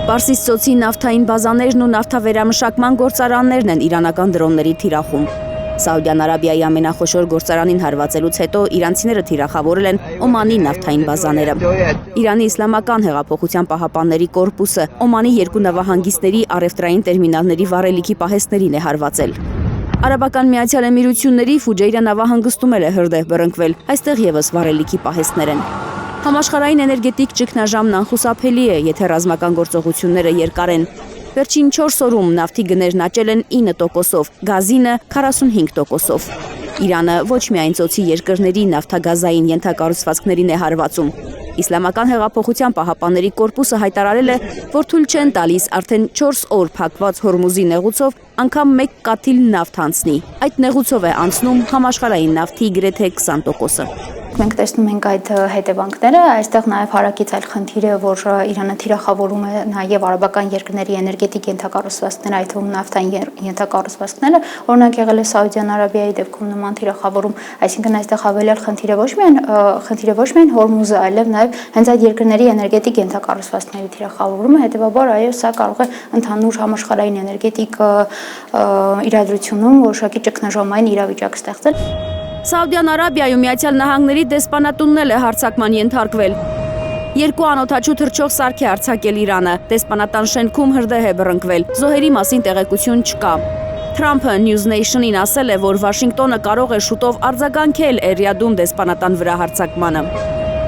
Պարսից ծոցի նավթային բազաներն ու նավթավերամշակման գործարաններն են իրանական դրոնների թիրախում։ Սաուդյան Արաբիայի ամենախոշոր գործարանին հարվածելուց հետո իրանցիները թիրախավորել են Օմանի նավթային բազաները։ Իրանի Իսլամական հեղափոխության պահապանների կորպուսը Օմանի երկու նավահանգիստների առևտրային տերմինալների վառելիքի պահեստներին է հարվածել։ Արաբական Միացյալ Էմիրությունների Ֆուջեյրա նավահանգստում էլ է հրդեհ բռնկվել, այստեղ եւս վառելիքի պահեստներ են։ Համաշխարհային էներգետիկ ճգնաժամն անխուսափելի է, եթե ռազմական գործողությունները երկար են։ Վերջին 4 օրում նավթի գներն աճել են 9%-ով, գազինը 45%-ով։ Իրանը ոչ միայն ծոցի երկրների նավթագազային ենթակառուցվածքներին է հարվածում։ Իսլամական հեղափոխության պահապանների կորպուսը հայտարարել է, որ թույլ չեն տալիս արդեն 4 օր փակված Հորմուզի նեղուցով անգամ 1 կաթիլ նավթ անցնի։ Այդ նեղուցով է անցնում համաշխարհային նավթի գրեթե 20%-ը։ Մենք տեսնում ենք այդ հետևանքները, այստեղ նաև հարակից այլ խնդիր է, որ Իրանը թիրախավորում է նաև արաբական երկրների էներգետիկ ենթակառուցվածքները, այդ թվում նավթային ենթակառուցվածքները, օրինակ եղել է Սաուդյան Արաբիայի դեպքում նման թիրախավորում, այսինքն այստեղ հավելյալ խնդիրը ոչ միայն Հորմուզը, այլև նաև հենց այդ երկրների էներգետիկ ենթակառուցվածքների թիրախավորումը, հետևաբար այո, սա կարող է ընդհանուր համաշխարհային էներգետիկ իրադրությունում որոշակի ճգնաժամային իրավիճակ ստեղծել։ Սաուդյան Արաբիայում Միացյալ Նահանգների դեսպանատունն էլ է հարձակման ենթարկվել։ Երկու անօդաչու թռչող սարք է արձակել Իրանը, դեսպանատան շենքում հրդեհ է բռնկվել, զոհերի մասին տեղեկություն չկա։ Թրամփը News Nation-ին ասել է, որ Վաշինգտոնը կարող է շուտով արձագանքել Էրիադում դեսպանատան վրա հարձակմանը։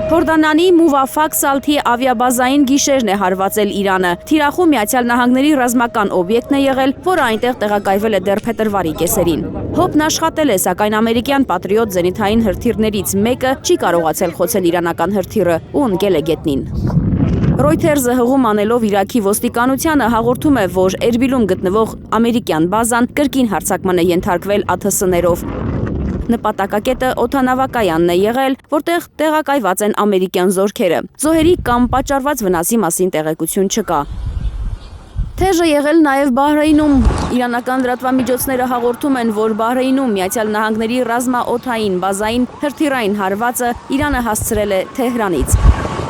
Հորդանանի Մուվաֆակ Սալթի ավիաբազային գիշերն է հարվածել Իրանը։ Թիրախում Միացյալ Նահանգների ռազմական օբյեկտն է եղել, որը այնտեղ տեղակայվել է դեռ փետրվարի կեսերին։ Հոպն աշխատել է, սակայն ամերիկյան Պատրիոտ զենիթային հրթիռներից մեկը չի կարողացել խոցել իրանական հրթիռը ու ընկել է գետնին։ Reuters-ը հղում անելով Իրաքի ոստիկանությանը հաղորդում է, որ Էրբիլում գտնվող ամերիկյան բազան կրկին հարձակման է ենթարկվել ԱԹՍ-ներով։ Նպատակակետը օդանավակայանն է եղել, որտեղ տեղակայված են ամերիկյան զորքերը։ Զոհերի կամ պատճառված վնասի մասին տեղեկություն չկա։ Թեժը եղել նաև Բահրեյնում։ Իրանական լրատվամիջոցները հաղորդում են, որ Բահրեյնում Միացյալ Նահանգների ռազմաօդային բազային հրթիռային հարվածը Իրանը հասցրել է Թեհրանից։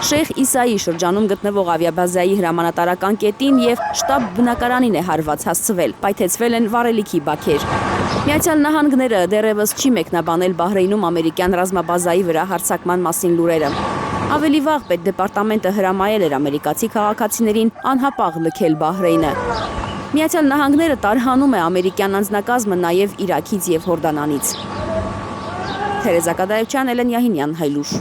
Շեյխ Իսայի շրջանում գտնվող ավիաբազայի հրամանատարական կետին եւ շտաբ բնակարանին է հարված հասցվել, պայթեցվել են վառելիքի բաքեր։ Միացյալ Նահանգները դեռևս չի մեկնաբանել Բահրեյնում ամերիկյան ռազմաբազայի վրա հարձակման մասին լուրերը։ Ավելի վաղ պետդեպարտամենտը հրամայել էր ամերիկացի քաղաքացիներին անհապաղ լքել Բահրեյնը։ Միացյալ Նահանգները տարհանում է ամերիկյան անձնակազմը նաև Իրաքից եւ Հորդանանից։ Թերեզա Կադայովյան, Էլեն Յահինյան, Հայլուշ։